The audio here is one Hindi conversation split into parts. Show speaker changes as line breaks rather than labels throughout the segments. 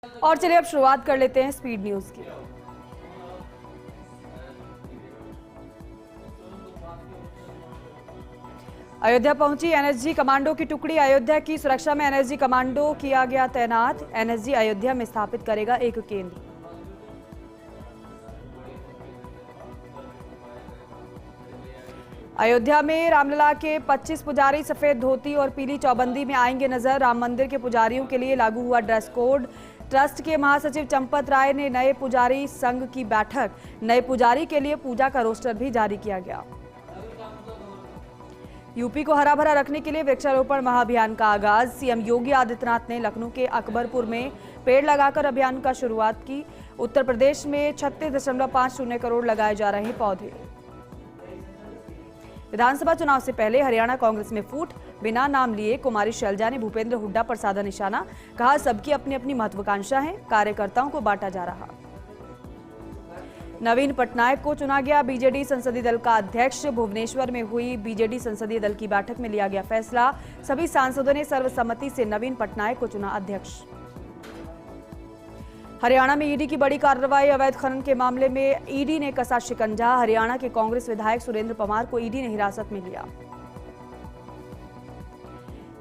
और चलिए अब शुरुआत कर लेते हैं स्पीड न्यूज की। अयोध्या पहुंची एनएसजी कमांडो की टुकड़ी। अयोध्या की सुरक्षा में एनएसजी कमांडो किया गया तैनात। एनएसजी अयोध्या में स्थापित करेगा एक केंद्र। अयोध्या में रामलला के 25 पुजारी सफेद धोती और पीली चौबंदी में आएंगे नजर। राम मंदिर के पुजारियों के लिए लागू हुआ ड्रेस कोड। ट्रस्ट के महासचिव चंपत राय ने नए पुजारी संघ की बैठक। नए पुजारी के लिए पूजा का रोस्टर भी जारी किया गया। यूपी को हरा भरा रखने के लिए वृक्षारोपण महाअभियान का आगाज। सीएम योगी आदित्यनाथ ने लखनऊ के अकबरपुर में पेड़ लगाकर अभियान का शुरुआत की। उत्तर प्रदेश में 36.50 करोड़ लगाए जा रहे पौधे। विधानसभा चुनाव से पहले हरियाणा कांग्रेस में फूट। बिना नाम लिए कुमारी शैलजा ने भूपेंद्र हुड्डा पर साधा निशाना। कहा सबकी अपनी अपनी महत्वाकांक्षा है, कार्यकर्ताओं को बांटा जा रहा। नवीन पटनायक को चुना गया बीजेडी संसदीय दल का अध्यक्ष। भुवनेश्वर में हुई बीजेडी संसदीय दल की बैठक में लिया गया फैसला। सभी सांसदों ने सर्वसम्मति से नवीन पटनायक को चुना अध्यक्ष। हरियाणा में ईडी की बड़ी कार्रवाई। अवैध खनन के मामले में ईडी ने कसा शिकंजा। हरियाणा के कांग्रेस विधायक सुरेंद्र पवार को ईडी ने हिरासत में लिया।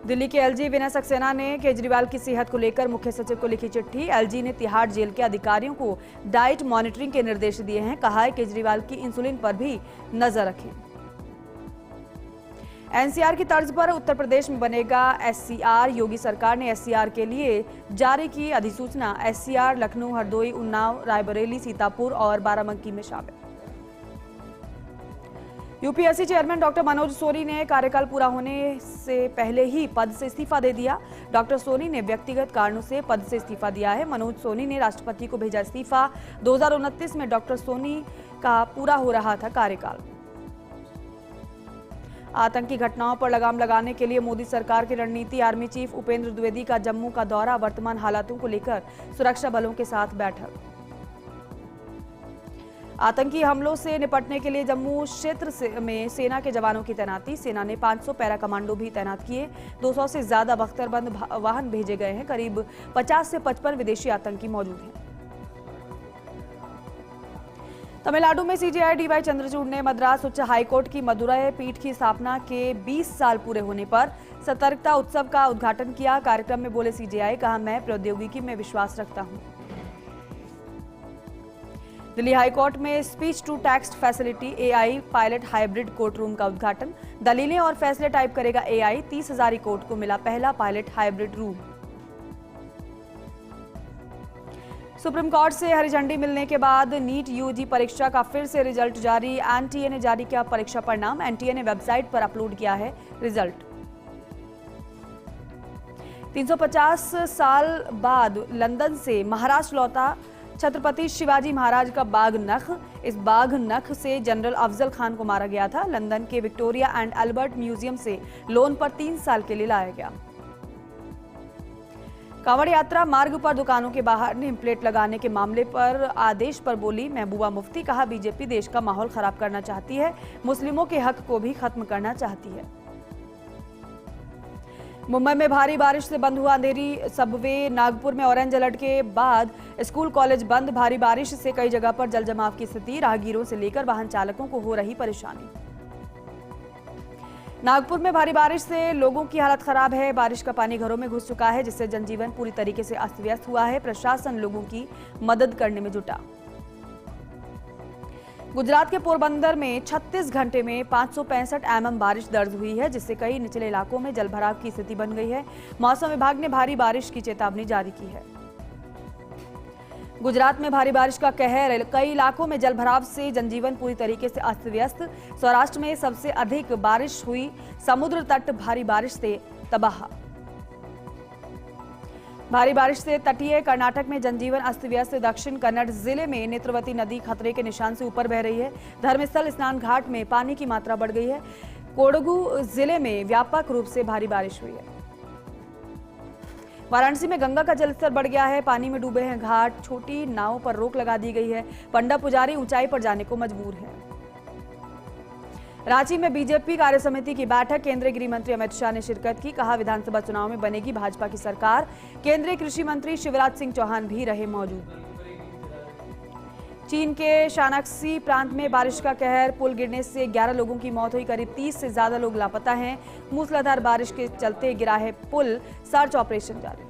दिल्ली के एलजी विनय सक्सेना ने केजरीवाल की सेहत को लेकर मुख्य सचिव को लिखी चिट्ठी। एलजी ने तिहाड़ जेल के अधिकारियों को डाइट मॉनिटरिंग के निर्देश दिए हैं। कहा है केजरीवाल की इंसुलिन पर भी नजर रखें। एनसीआर की तर्ज पर उत्तर प्रदेश में बनेगा एससीआर। योगी सरकार ने एससीआर के लिए जारी की अधिसूचना। एससीआर लखनऊ, हरदोई, उन्नाव, रायबरेली, सीतापुर और बाराबंकी में शामिल। UPSC chairman doctor Manoj Soni ने कार्यकाल पूरा होने से पहले ही पद से इस्तीफा दे दिया। डॉक्टर सोनी ने व्यक्तिगत कारणों से पद से इस्तीफा दिया है। मनोज सोनी ने राष्ट्रपति को भेजा इस्तीफा। 2029 में डॉक्टर सोनी का पूरा हो रहा था कार्यकाल। आतंकी घटनाओं पर लगाम लगाने के लिए मोदी सरकार की रणनीति। आर्मी चीफ उपेंद्र द्विवेदी का जम्मू का दौरा। वर्तमान हालातों को लेकर सुरक्षा बलों के साथ बैठक। आतंकी हमलों से निपटने के लिए जम्मू क्षेत्र में सेना के जवानों की तैनाती। सेना ने 500 पैरा कमांडो भी तैनात किए। 200 से ज्यादा बख्तरबंद वाहन भेजे गए हैं। करीब 50 से 55 विदेशी आतंकी मौजूद हैं। तमिलनाडु में सीजेआई डीवाई चंद्रचूड़ ने मद्रास उच्च हाईकोर्ट की मदुरै पीठ की स्थापना के 20 साल पूरे होने पर सतर्कता उत्सव का उद्घाटन किया। कार्यक्रम में बोले सीजेआई, कहा मैं प्रौद्योगिकी में विश्वास रखता हूं। दिल्ली हाईकोर्ट में speech to text facility AI pilot hybrid court room का उद्घाटन। दलीलें और फैसले टाइप करेगा एआई। 30 हजारी कोर्ट को मिला पहला pilot hybrid room. Supreme court से हरी झंडी मिलने के बाद नीट यूजी परीक्षा का फिर से रिजल्ट जारी। एनटीए ने जारी किया परीक्षा परिणाम। एनटीए ने वेबसाइट पर अपलोड किया है रिजल्ट। 350 साल बाद लंदन से महाराष्ट्र लौटा छत्रपति शिवाजी महाराज का बाघ नख। इस बाघ नख से जनरल अफजल खान को मारा गया था। लंदन के विक्टोरिया एंड अल्बर्ट म्यूजियम से लोन पर 3 साल के लिए लाया गया। कांवड़ यात्रा मार्ग पर दुकानों के बाहर नेम प्लेट लगाने के मामले पर आदेश पर बोली महबूबा मुफ्ती। कहा बीजेपी देश का माहौल खराब करना चाहती है, मुस्लिमों के हक को भी खत्म करना चाहती है। मुंबई में भारी बारिश से बंद हुआ अंधेरी सबवे। नागपुर में ऑरेंज अलर्ट के बाद स्कूल कॉलेज बंद। भारी बारिश से कई जगह पर जल जमाव की स्थिति। राहगीरों से लेकर वाहन चालकों को हो रही परेशानी। नागपुर में भारी बारिश से लोगों की हालत खराब है। बारिश का पानी घरों में घुस चुका है, जिससे जनजीवन पूरी तरीके से अस्त व्यस्त हुआ है। प्रशासन लोगों की मदद करने में जुटा। गुजरात के पोरबंदर में 36 घंटे में 565 mm बारिश दर्ज हुई है, जिससे कई निचले इलाकों में जलभराव की स्थिति बन गई है। मौसम विभाग ने भारी बारिश की चेतावनी जारी की है। गुजरात में भारी बारिश का कहर। कई इलाकों में जलभराव से जनजीवन पूरी तरीके से अस्त व्यस्त। सौराष्ट्र में सबसे अधिक बारिश हुई। समुद्र तट भारी बारिश से तबाह। भारी बारिश से तटीय कर्नाटक में जनजीवन अस्त व्यस्त। दक्षिण कन्नड़ जिले में नेत्रवती नदी खतरे के निशान से ऊपर बह रही है। धर्मस्थल स्नान घाट में पानी की मात्रा बढ़ गई है। कोडगू जिले में व्यापक रूप से भारी बारिश हुई है। वाराणसी में गंगा का जलस्तर बढ़ गया है। पानी में डूबे हैं घाट। छोटी नावों पर रोक लगा दी गई है। पंडा पुजारी ऊंचाई पर जाने को मजबूर है। रांची में बीजेपी कार्य समिति की बैठक, केंद्रीय गृह मंत्री अमित शाह ने शिरकत की। कहा, विधानसभा चुनाव में बनेगी भाजपा की सरकार। केंद्रीय कृषि मंत्री शिवराज सिंह चौहान भी रहे मौजूद। चीन के शानाक्सी प्रांत में बारिश का कहर, पुल गिरने से 11 लोगों की मौत हुई। करीब 30 से ज्यादा लोग लापता हैं। मूसलाधार बारिश के चलते गिरा है पुल, सर्च ऑपरेशन जारी।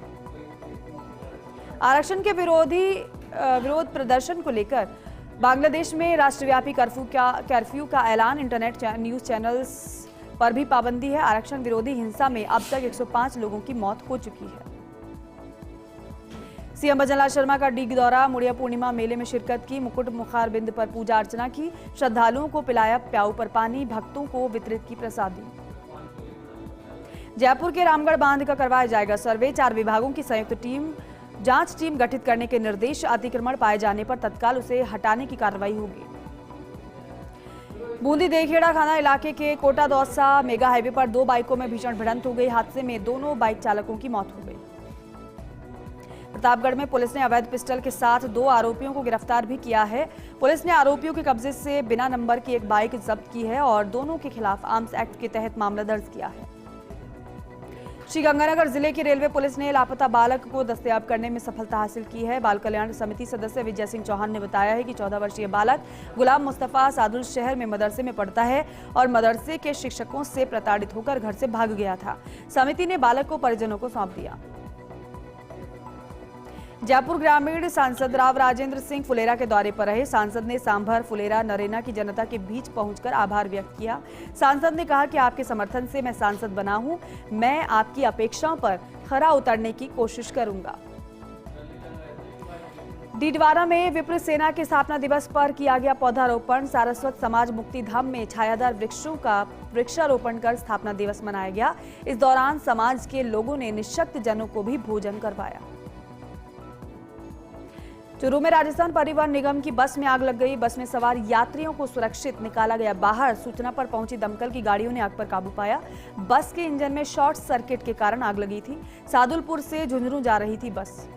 आरक्षण के विरोध प्रदर्शन को लेकर बांग्लादेश में राष्ट्रव्यापी कर्फ्यू का ऐलान। इंटरनेट न्यूज चैनल्स पर भी पाबंदी है। आरक्षण विरोधी हिंसा में अब तक 105 लोगों की मौत हो चुकी है। सीएम भजनलाल शर्मा का डीग दौरा, मुड़िया पूर्णिमा मेले में शिरकत की। मुकुट मुखार बिंद पर पूजा अर्चना की। श्रद्धालुओं को पिलाया प्याऊ पर पानी, भक्तों को वितरित की प्रसादी। जयपुर के रामगढ़ बांध का करवाया जाएगा सर्वे। 4 विभागों की संयुक्त जांच टीम गठित करने के निर्देश। अतिक्रमण पाए जाने पर तत्काल उसे हटाने की कार्रवाई होगी। बूंदी देखेड़ा थाना इलाके के कोटा दौसा मेगा हाईवे पर 2 बाइकों में भीषण भिड़ंत हो गई। हादसे में दोनों बाइक चालकों की मौत हो गई। प्रतापगढ़ में पुलिस ने अवैध पिस्टल के साथ 2 आरोपियों को गिरफ्तार भी किया है। पुलिस ने आरोपियों के कब्जे से बिना नंबर की एक बाइक जब्त की है और दोनों के खिलाफ आर्म्स एक्ट के तहत मामला दर्ज किया है। श्रीगंगानगर जिले की रेलवे पुलिस ने लापता बालक को दस्तयाब करने में सफलता हासिल की है। बाल कल्याण समिति सदस्य विजय सिंह चौहान ने बताया है कि 14 वर्षीय बालक गुलाम मुस्तफा सादुल शहर में मदरसे में पढ़ता है और मदरसे के शिक्षकों से प्रताड़ित होकर घर से भाग गया था। समिति ने बालक को परिजनों को सौंप दिया। जयपुर ग्रामीण सांसद राव राजेंद्र सिंह फुलेरा के दौरे पर रहे। सांसद ने सांभर, फुलेरा, नरेना की जनता के बीच पहुंचकर आभार व्यक्त किया। सांसद ने कहा कि आपके समर्थन से मैं सांसद बना हूं। मैं आपकी अपेक्षाओं पर खरा उतरने की कोशिश करूंगा। डीडवाना में विप्र सेना के स्थापना दिवस पर किया गया पौधारोपण। सारस्वत समाज मुक्ति धाम में छायादार वृक्षों का वृक्षारोपण कर स्थापना दिवस मनाया गया। इस दौरान समाज के लोगों ने निःशक्त जनों को भी भोजन करवाया। चूरू में राजस्थान परिवहन निगम की बस में आग लग गई। बस में सवार यात्रियों को सुरक्षित निकाला गया बाहर। सूचना पर पहुंची दमकल की गाड़ियों ने आग पर काबू पाया। बस के इंजन में शॉर्ट सर्किट के कारण आग लगी थी। सादुलपुर से झुंझुनू जा रही थी बस।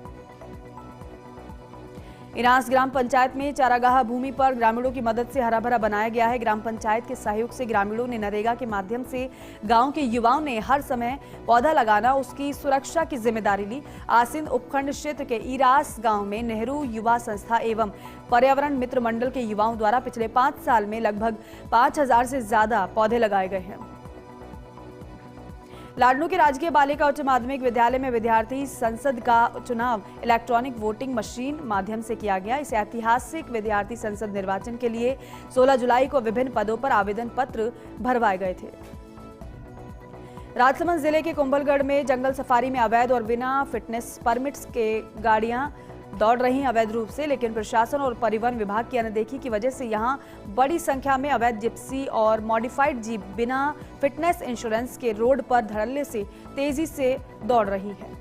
इनास ग्राम पंचायत में चारागाह भूमि पर ग्रामीणों की मदद से हरा भरा बनाया गया है। ग्राम पंचायत के सहयोग से ग्रामीणों ने नरेगा के माध्यम से गांव के युवाओं ने हर समय पौधा लगाना, उसकी सुरक्षा की जिम्मेदारी ली। आसिंद उपखंड क्षेत्र के इरास गांव में नेहरू युवा संस्था एवं पर्यावरण मित्र मंडल के युवाओं द्वारा पिछले 5 साल में लगभग 5000 से ज्यादा पौधे लगाए गए हैं। लाडनू के राजकीय बालिका उच्च माध्यमिक विद्यालय में विद्यार्थी संसद का चुनाव इलेक्ट्रॉनिक वोटिंग मशीन माध्यम से किया गया। इस ऐतिहासिक विद्यार्थी संसद निर्वाचन के लिए 16 जुलाई को विभिन्न पदों पर आवेदन पत्र भरवाए गए थे। राजसमंद जिले के कुंभलगढ़ में जंगल सफारी में अवैध और बिना फिटनेस परमिट्स के गाड़ियां दौड़ रही अवैध रूप से, लेकिन प्रशासन और परिवहन विभाग की अनदेखी की वजह से यहां बड़ी संख्या में अवैध जिप्सी और मॉडिफाइड जीप बिना फिटनेस इंश्योरेंस के रोड पर धड़ल्ले से तेजी से दौड़ रही है।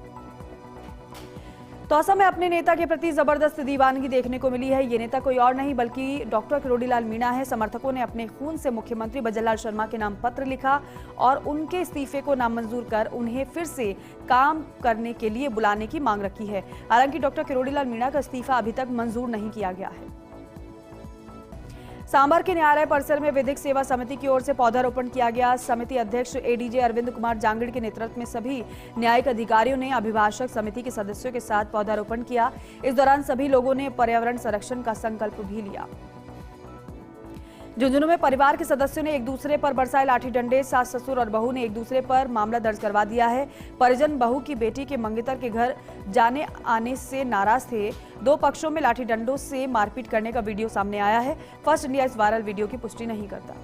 तौसा में अपने नेता के प्रति जबरदस्त दीवानगी देखने को मिली है। ये नेता कोई और नहीं बल्कि डॉक्टर किरोड़ीलाल मीणा है। समर्थकों ने अपने खून से मुख्यमंत्री भजनलाल शर्मा के नाम पत्र लिखा और उनके इस्तीफे को नामंजूर कर उन्हें फिर से काम करने के लिए बुलाने की मांग रखी है। हालांकि डॉक्टर किरोड़ीलाल मीणा का इस्तीफा अभी तक मंजूर नहीं किया गया है। सांभर के न्यायालय परिसर में विधिक सेवा समिति की ओर से पौधारोपण किया गया। समिति अध्यक्ष एडीजे अरविंद कुमार जांगड़ के नेतृत्व में सभी न्यायिक अधिकारियों ने अभिभाषक समिति के सदस्यों के साथ पौधारोपण किया। इस दौरान सभी लोगों ने पर्यावरण संरक्षण का संकल्प भी लिया। झुंझुनू में परिवार के सदस्यों ने एक दूसरे पर बरसाए लाठी डंडे। सास ससुर और बहू ने एक दूसरे पर मामला दर्ज करवा दिया है। परिजन बहू की बेटी के मंगेतर के घर जाने आने से नाराज थे। 2 पक्षों में लाठी डंडों से मारपीट करने का वीडियो सामने आया है। फर्स्ट इंडिया इस वायरल वीडियो की पुष्टि नहीं करता।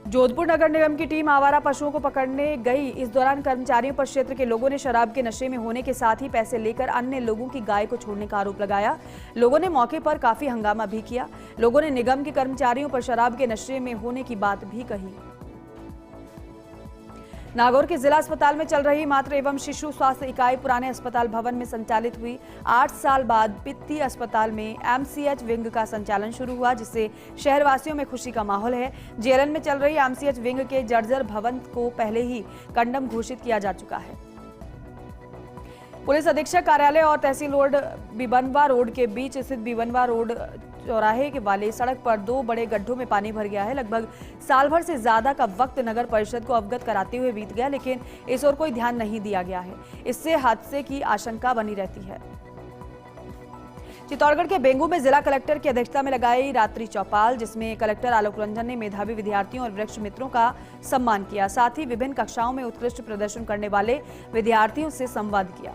जोधपुर नगर निगम की टीम आवारा पशुओं को पकड़ने गई। इस दौरान कर्मचारियों पर क्षेत्र के लोगों ने शराब के नशे में होने के साथ ही पैसे लेकर अन्य लोगों की गाय को छोड़ने का आरोप लगाया। लोगों ने मौके पर काफी हंगामा भी किया। लोगों ने निगम के कर्मचारियों पर शराब के नशे में होने की बात भी कही। नागौर के जिला अस्पताल में चल रही मातृ एवं शिशु स्वास्थ्य इकाई पुराने अस्पताल भवन में संचालित हुई। 8 साल बाद पित्ती अस्पताल में एमसीएच विंग का संचालन शुरू हुआ, जिससे शहरवासियों में खुशी का माहौल है। जेएलएन में चल रही एमसीएच विंग के जर्जर भवन को पहले ही कंडम घोषित किया जा चुका है। पुलिस अधीक्षक कार्यालय और तहसील रोड बिबनवा रोड के बीच स्थित बिबनवा रोड चौराहे के वाले सड़क पर 2 बड़े गड्ढों में पानी भर गया है। लगभग साल भर से ज्यादा का वक्त नगर परिषद को अवगत कराते हुए बीत गया, लेकिन इस ओर कोई ध्यान नहीं दिया गया है। इससे हादसे की आशंका बनी रहती है। चित्तौड़गढ़ के बेंगू में जिला कलेक्टर की अध्यक्षता में लगाई रात्रि चौपाल, जिसमें कलेक्टर आलोक रंजन ने मेधावी विद्यार्थियों और वृक्ष मित्रों का सम्मान किया। साथ ही विभिन्न कक्षाओं में उत्कृष्ट प्रदर्शन करने वाले विद्यार्थियों से संवाद किया।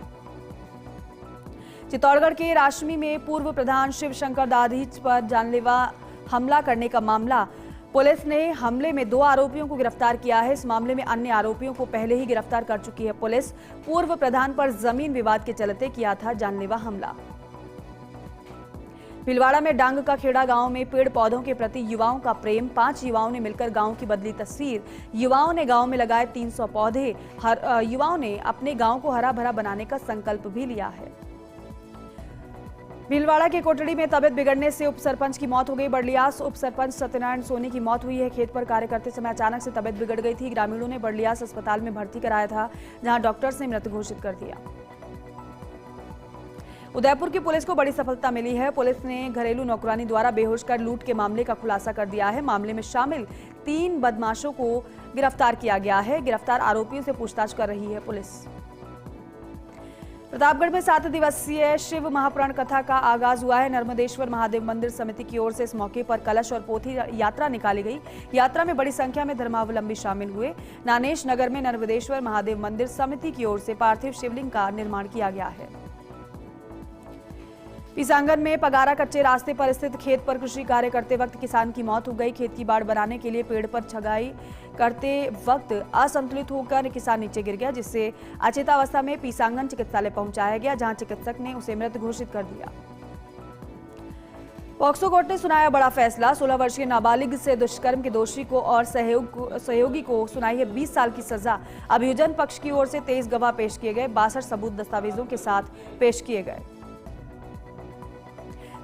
चित्तौड़गढ़ के राशमी में पूर्व प्रधान शिव शंकर दाधीच पर जानलेवा हमला करने का मामला, पुलिस ने हमले में 2 आरोपियों को गिरफ्तार किया है। इस मामले में अन्य आरोपियों को पहले ही गिरफ्तार कर चुकी है पुलिस। पूर्व प्रधान पर जमीन विवाद के चलते किया था जानलेवा हमला। भीलवाड़ा में डांग का खेड़ा गांव में पेड़ पौधों के प्रति युवाओं का प्रेम, 5 युवाओं ने मिलकर गांव की बदली तस्वीर। युवाओं ने गांव में लगाए 300 पौधे। युवाओं ने अपने गांव को हरा भरा बनाने का संकल्प भी लिया है। भीलवाड़ा के कोटड़ी में तबियत बिगड़ने से उप सरपंच की मौत हो गई। बड़लियास उप सरपंच सत्यनारायण सोनी की मौत हुई है। खेत पर कार्य करते समय अचानक से तबियत बिगड़ गई थी। ग्रामीणों ने बड़लियास अस्पताल में भर्ती कराया था, जहां डॉक्टर्स ने मृत घोषित कर दिया। उदयपुर की पुलिस को बड़ी सफलता मिली है। पुलिस ने घरेलू नौकरानी द्वारा बेहोश कर लूट के मामले का खुलासा कर दिया है। मामले में शामिल 3 बदमाशों को गिरफ्तार किया गया है। गिरफ्तार आरोपियों से पूछताछ कर रही है पुलिस। प्रतापगढ़ में 7 दिवसीय शिव महापुराण कथा का आगाज हुआ है। नर्मदेश्वर महादेव मंदिर समिति की ओर से इस मौके पर कलश और पोथी यात्रा निकाली गई। यात्रा में बड़ी संख्या में धर्मावलंबी शामिल हुए। नानेश नगर में नर्मदेश्वर महादेव मंदिर समिति की ओर से पार्थिव शिवलिंग का निर्माण किया गया है। पीसांगन में पगारा कच्चे रास्ते पर स्थित खेत पर कृषि कार्य करते वक्त किसान की मौत हो गई। खेत की बाड़ बनाने के लिए पेड़ पर छगाई करते वक्त असंतुलित होकर किसान नीचे गिर गया, जिससे अचेतावस्था में पीसांगन चिकित्सालय पहुंचाया गया, जहां चिकित्सक ने उसे मृत घोषित कर दिया। पॉक्सो कोर्ट ने सुनाया बड़ा फैसला। 16 वर्षीय नाबालिग से दुष्कर्म के दोषी को और सहयोगी को सुनाई है 20 साल की सजा। अभियोजन पक्ष की ओर से 23 गवाह पेश किए गए। 62 सबूत दस्तावेजों के साथ पेश किए गए।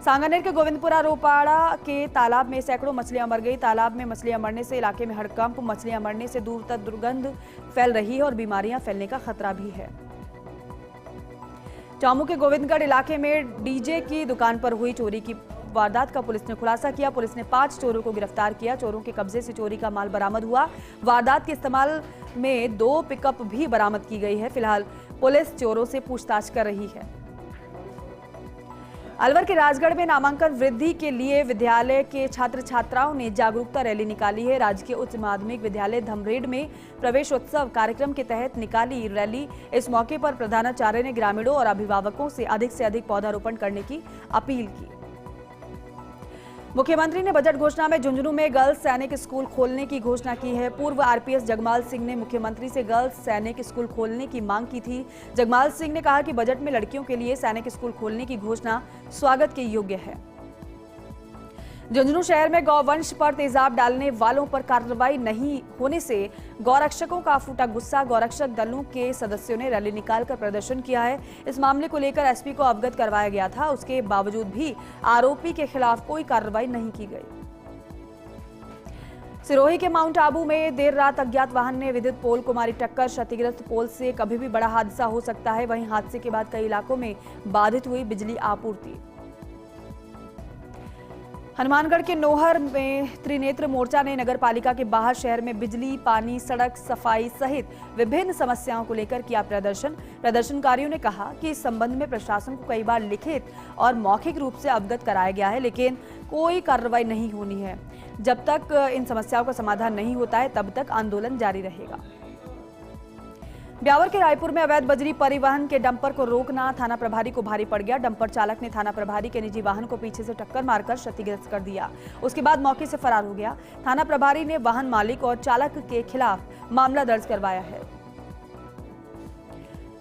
सांगानेर के गोविंदपुरा रोपाड़ा के तालाब में सैकड़ों मछलियां मर गई। तालाब में मछलियां मरने से इलाके में हड़कंप, मछलियां मरने से दूर तक दुर्गंध फैल रही है और बीमारियां फैलने का खतरा भी है। चामू के गोविंदगढ़ इलाके में डीजे की दुकान पर हुई चोरी की वारदात का पुलिस ने खुलासा किया। पुलिस ने 5 चोरों को गिरफ्तार किया। चोरों के कब्जे से चोरी का माल बरामद हुआ। वारदात के इस्तेमाल में 2 पिकअप भी बरामद की गई है। फिलहाल पुलिस चोरों से पूछताछ कर रही है। अलवर के राजगढ़ में नामांकन वृद्धि के लिए विद्यालय के छात्र छात्राओं ने जागरूकता रैली निकाली है। राजकीय उच्च माध्यमिक विद्यालय धमरेड में प्रवेशोत्सव कार्यक्रम के तहत निकाली रैली। इस मौके पर प्रधानाचार्य ने ग्रामीणों और अभिभावकों से अधिक पौधारोपण करने की अपील की। मुख्यमंत्री ने बजट घोषणा में झुंझुनू में गर्ल्स सैनिक स्कूल खोलने की घोषणा की है। पूर्व आरपीएस जगमाल सिंह ने मुख्यमंत्री से गर्ल्स सैनिक स्कूल खोलने की मांग की थी। जगमाल सिंह ने कहा कि बजट में लड़कियों के लिए सैनिक स्कूल खोलने की घोषणा स्वागत के योग्य है। झुंझुनू शहर में गौवंश पर तेजाब डालने वालों पर कार्रवाई नहीं होने से गौरक्षकों का फूटा गुस्सा। गौरक्षक दलों के सदस्यों ने रैली निकालकर प्रदर्शन किया है। इस मामले को लेकर एसपी को अवगत करवाया गया था। उसके बावजूद भी आरोपी के खिलाफ कोई कार्रवाई नहीं की गई। सिरोही के माउंट आबू में देर रात अज्ञात वाहन ने विद्युत पोल को मारी टक्कर। क्षतिग्रस्त पोल से कभी भी बड़ा हादसा हो सकता है। वहीं हादसे के बाद कई इलाकों में बाधित हुई बिजली आपूर्ति। हनुमानगढ़ के नोहर में त्रिनेत्र मोर्चा ने नगर पालिका के बाहर शहर में बिजली, पानी, सड़क, सफाई सहित विभिन्न समस्याओं को लेकर किया प्रदर्शन। प्रदर्शनकारियों ने कहा कि इस संबंध में प्रशासन को कई बार लिखित और मौखिक रूप से अवगत कराया गया है, लेकिन कोई कार्रवाई नहीं होनी है। जब तक इन समस्याओं का समाधान नहीं होता है, तब तक आंदोलन जारी रहेगा। ब्यावर के रायपुर में अवैध बजरी परिवहन के डंपर को रोकना थाना प्रभारी को भारी पड़ गया। डंपर चालक ने थाना प्रभारी के निजी वाहन को पीछे से टक्कर मारकर क्षतिग्रस्त कर दिया। उसके बाद मौके से फरार हो गया। थाना प्रभारी ने वाहन मालिक और चालक के खिलाफ मामला दर्ज करवाया है।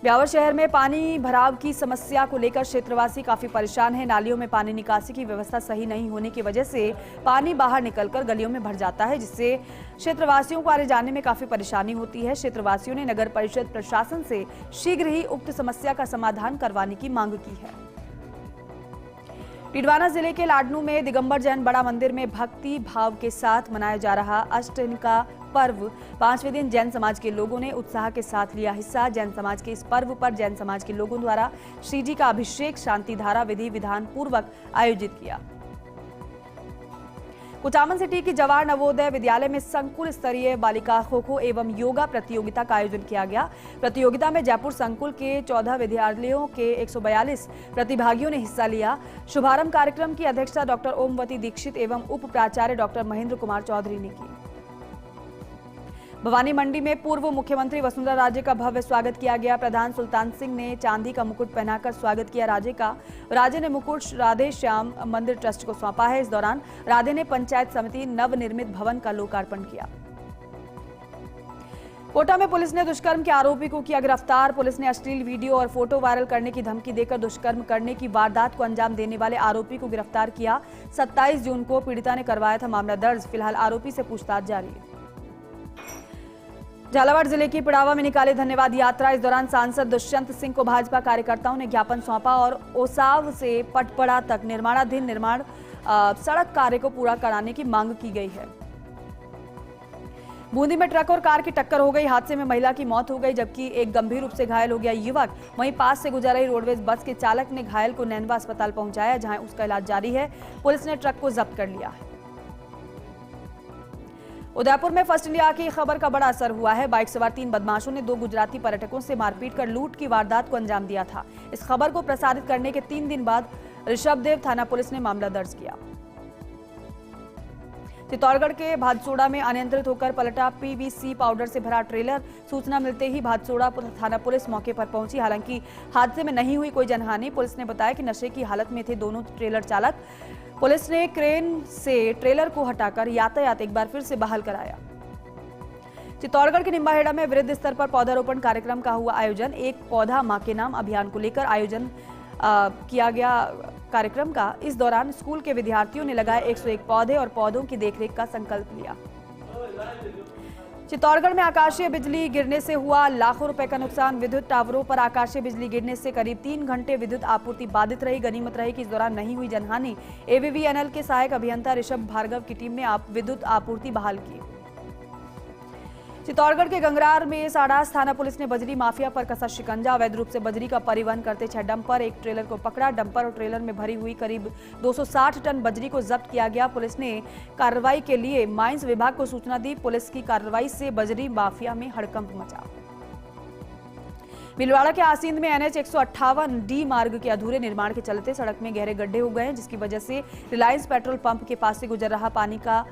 ब्यावर शहर में पानी भराव की समस्या को लेकर क्षेत्रवासी काफी परेशान हैं। नालियों में पानी निकासी की व्यवस्था सही नहीं होने की वजह से पानी बाहर निकलकर गलियों में भर जाता है, जिससे क्षेत्रवासियों को आने जाने में काफी परेशानी होती है। क्षेत्रवासियों ने नगर परिषद प्रशासन से शीघ्र ही उक्त समस्या का समाधान करवाने की मांग की है। टिडवाना जिले के लाडनू में दिगंबर जैन बड़ा मंदिर में भक्ति भाव के साथ मनाया जा रहा अष्टदिन का पर्व 5वें दिन जैन समाज के लोगों ने उत्साह के साथ लिया हिस्सा। जैन समाज के इस पर्व पर जैन समाज के लोगों द्वारा श्री जी का अभिषेक शांति धारा विधि विधान पूर्वक आयोजित किया। कुचामन सिटी की जवाहर नवोदय विद्यालय में संकुल स्तरीय बालिका खो खो एवं योगा प्रतियोगिता का आयोजन किया गया। प्रतियोगिता में जयपुर संकुल के 14 विद्यालयों के 142 प्रतिभागियों ने हिस्सा लिया। शुभारंभ कार्यक्रम की अध्यक्षता डॉक्टर ओमवती दीक्षित एवं उप प्राचार्य डॉक्टर महेंद्र कुमार चौधरी ने की। भवानी मंडी में पूर्व मुख्यमंत्री वसुंधरा राजे का भव्य स्वागत किया गया। प्रधान सुल्तान सिंह ने चांदी का मुकुट पहनाकर स्वागत किया राजे का। राजे ने मुकुट राधे श्याम मंदिर ट्रस्ट को सौंपा है। इस दौरान राधे ने पंचायत समिति नवनिर्मित भवन का लोकार्पण किया। कोटा में पुलिस ने दुष्कर्म के आरोपी को किया गिरफ्तार। पुलिस ने अश्लील वीडियो और फोटो वायरल करने की धमकी देकर दुष्कर्म करने की वारदात को अंजाम देने वाले आरोपी को गिरफ्तार किया। 27 जून को पीड़िता ने करवाया था मामला दर्ज। फिलहाल आरोपी से पूछताछ जारी है। झालावाड़ जिले की पिड़ावा में निकाली धन्यवाद यात्रा। इस दौरान सांसद दुष्यंत सिंह को भाजपा कार्यकर्ताओं ने ज्ञापन सौंपा और ओसाव से पटपड़ा तक निर्माणाधीन सड़क कार्य को पूरा कराने की मांग की गई है। बूंदी में ट्रक और कार की टक्कर हो गई। हादसे में महिला की मौत हो गई जबकि एक गंभीर रूप से घायल हो गया युवक। वहीं पास से गुजर रही रोडवेज बस के चालक ने घायल को नैनवा अस्पताल पहुंचाया, जहां उसका इलाज जारी है। पुलिस ने ट्रक को जब्त कर लिया है। उदयपुर में फर्स्ट इंडिया की खबर का बड़ा असर हुआ है। बाइक सवार 3 बदमाशों ने 2 गुजराती पर्यटकों से मारपीट कर लूट की वारदात को अंजाम दिया था। इस खबर को प्रसारित करने के 3 दिन बाद ऋषभदेव थाना पुलिस ने मामला दर्ज किया। चित्तौड़गढ़ के भादसोड़ा में अनियंत्रित होकर पलटा पीवीसी पाउडर से भरा ट्रेलर। सूचना मिलते ही भादसोड़ा थाना पुलिस मौके पर पहुंची। हालांकि हादसे में नहीं हुई कोई जनहानि। पुलिस ने बताया कि नशे की हालत में थे दोनों ट्रेलर चालक। पुलिस ने क्रेन से ट्रेलर को हटाकर यातायात एक बार फिर से बहाल कराया। चित्तौड़गढ़ के निम्बाहेड़ा में वृहद स्तर पर पौधारोपण कार्यक्रम का हुआ आयोजन। एक पौधा मां के नाम अभियान को लेकर आयोजन किया गया कार्यक्रम का। इस दौरान स्कूल के विद्यार्थियों ने लगाए 101 पौधे और पौधों की देखरेख का संकल्प लिया। चित्तौड़गढ़ में आकाशीय बिजली गिरने से हुआ लाखों रुपए का नुकसान। विद्युत टावरों पर आकाशीय बिजली गिरने से करीब 3 घंटे विद्युत आपूर्ति बाधित रही। गनीमत रही कि इस दौरान नहीं हुई जनहानि। एवीवीएनएल के सहायक अभियंता ऋषभ भार्गव की टीम ने विद्युत आपूर्ति बहाल की। चित्तौड़गढ़ के गंगरार में साडास थाना पुलिस ने बजरी माफिया पर कसा शिकंजा। अवैध रूप से बजरी का परिवहन करते 6 डंपर एक ट्रेलर को पकड़ा। डंपर और ट्रेलर में भरी हुई करीब 260 टन बजरी को जब्त किया गया। पुलिस ने कार्रवाई के लिए माइंस विभाग को सूचना दी। पुलिस की कार्रवाई से बजरी माफिया में हड़कंप मचा। भीलवाड़ा के आसींद में NH 158 डी मार्ग के अधूरे निर्माण के चलते सड़क में गहरे गड्ढे हो गए हैं, जिसकी वजह से रिलायंस पेट्रोल पंप के पास से गुजर रहा पानी का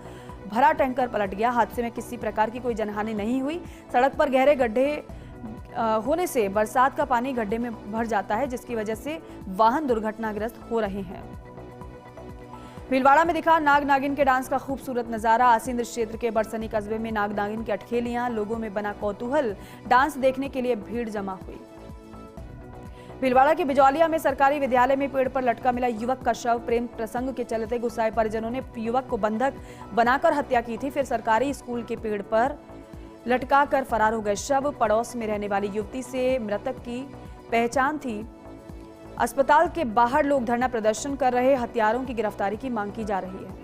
भरा टैंकर पलट गया। हादसे में किसी प्रकार की कोई जनहानि नहीं हुई। सड़क पर गहरे गड्ढे होने से बरसात का पानी गड्ढे में भर जाता है, जिसकी वजह से वाहन दुर्घटनाग्रस्त हो रहे हैं। भीलवाड़ा में दिखा नाग नागिन के डांस का खूबसूरत नजारा। आसींद क्षेत्र के बरसनी कस्बे में नाग नागिन की अटखेलियां। लोगों में बना कौतूहल। डांस देखने के लिए भीड़ जमा हुई। भीलवाड़ा के बिजौलिया में सरकारी विद्यालय में पेड़ पर लटका मिला युवक का शव। प्रेम प्रसंग के चलते गुस्साए परिजनों ने युवक को बंधक बनाकर हत्या की थी। फिर सरकारी स्कूल के पेड़ पर लटका कर फरार हो गए। शव पड़ोस में रहने वाली युवती से मृतक की पहचान थी। अस्पताल के बाहर लोग धरना प्रदर्शन कर रहे। हत्यारों की गिरफ्तारी की मांग की जा रही है।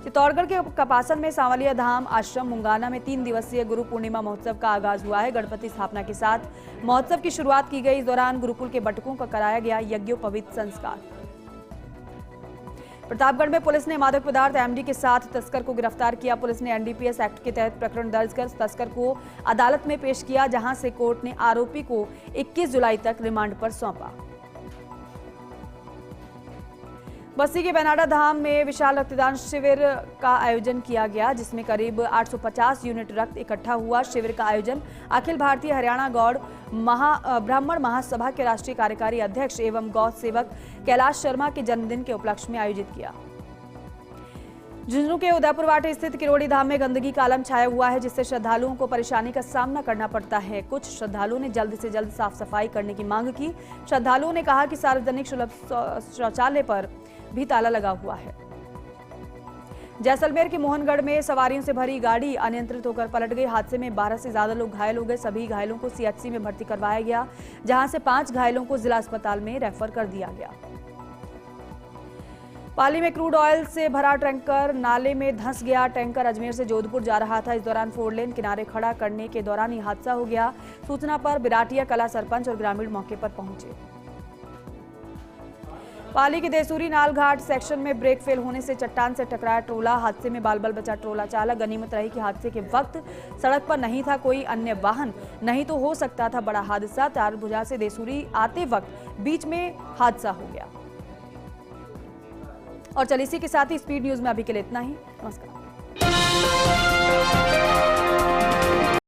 चित्तौड़गढ़ के कपासन में सांवलिया धाम आश्रम मुंगाना में 3 दिवसीय गुरु पूर्णिमा महोत्सव का आगाज हुआ है। गणपति स्थापना के साथ महोत्सव की शुरुआत की गई। इस दौरान गुरुकुल के बटुकों का कराया गया यज्ञोपवीत संस्कार। प्रतापगढ़ में पुलिस ने मादक पदार्थ MD के साथ तस्कर को गिरफ्तार किया। पुलिस ने NDPS एक्ट के तहत प्रकरण दर्ज कर तस्कर को अदालत में पेश किया, जहां से कोर्ट ने आरोपी को 21 जुलाई तक रिमांड पर सौंपा। बस्ती के बेनाडा धाम में विशाल रक्तदान शिविर का आयोजन किया गया, जिसमें करीब 850 यूनिट रक्त इकट्ठा हुआ। शिविर का आयोजन अखिल भारतीय हरियाणा गौड़ ब्राह्मण महासभा के राष्ट्रीय कार्यकारी अध्यक्ष एवं गौ सेवक कैलाश शर्मा के जन्मदिन के उपलक्ष्य में आयोजित किया। झुंझुनू के उदयपुरवाटी स्थित किरोड़ी धाम में गंदगी का आलम छाया हुआ है, जिससे श्रद्धालुओं को परेशानी का सामना करना पड़ता है। कुछ श्रद्धालुओं ने जल्द से जल्द साफ सफाई करने की मांग की। श्रद्धालुओं ने कहा कि सार्वजनिक सुलभ शौचालय पर भी ताला लगा हुआ है। जैसलमेर के मोहनगढ़ में सवारियों से भरी गाड़ी अनियंत्रित होकर पलट गई। हादसे में 12 से ज्यादा लोग घायल हो गए। सभी घायलों को CHC में भर्ती करवाया गया, जहां से 5 घायलों को जिला अस्पताल में रेफर कर दिया गया। पाली में क्रूड ऑयल से भरा टैंकर नाले में धंस गया। टैंकर अजमेर से जोधपुर जा रहा था। इस दौरान 4 लेन किनारे खड़ा करने के दौरान यह हादसा हो गया। सूचना पर बिराटिया कला सरपंच और ग्रामीण मौके पर पहुंचे। पाली के देसूरी नाल घाट सेक्शन में ब्रेक फेल होने से चट्टान से टकराया ट्रोला। हादसे में बाल बाल बचा ट्रोला चालक। गनीमत रही कि हादसे के वक्त सड़क पर नहीं था कोई अन्य वाहन, नहीं तो हो सकता था बड़ा हादसा। तारभुजा से देसूरी आते वक्त बीच में हादसा हो गया। और चलिए इसी के साथ ही स्पीड न्यूज में अभी के लिए इतना ही। नमस्कार।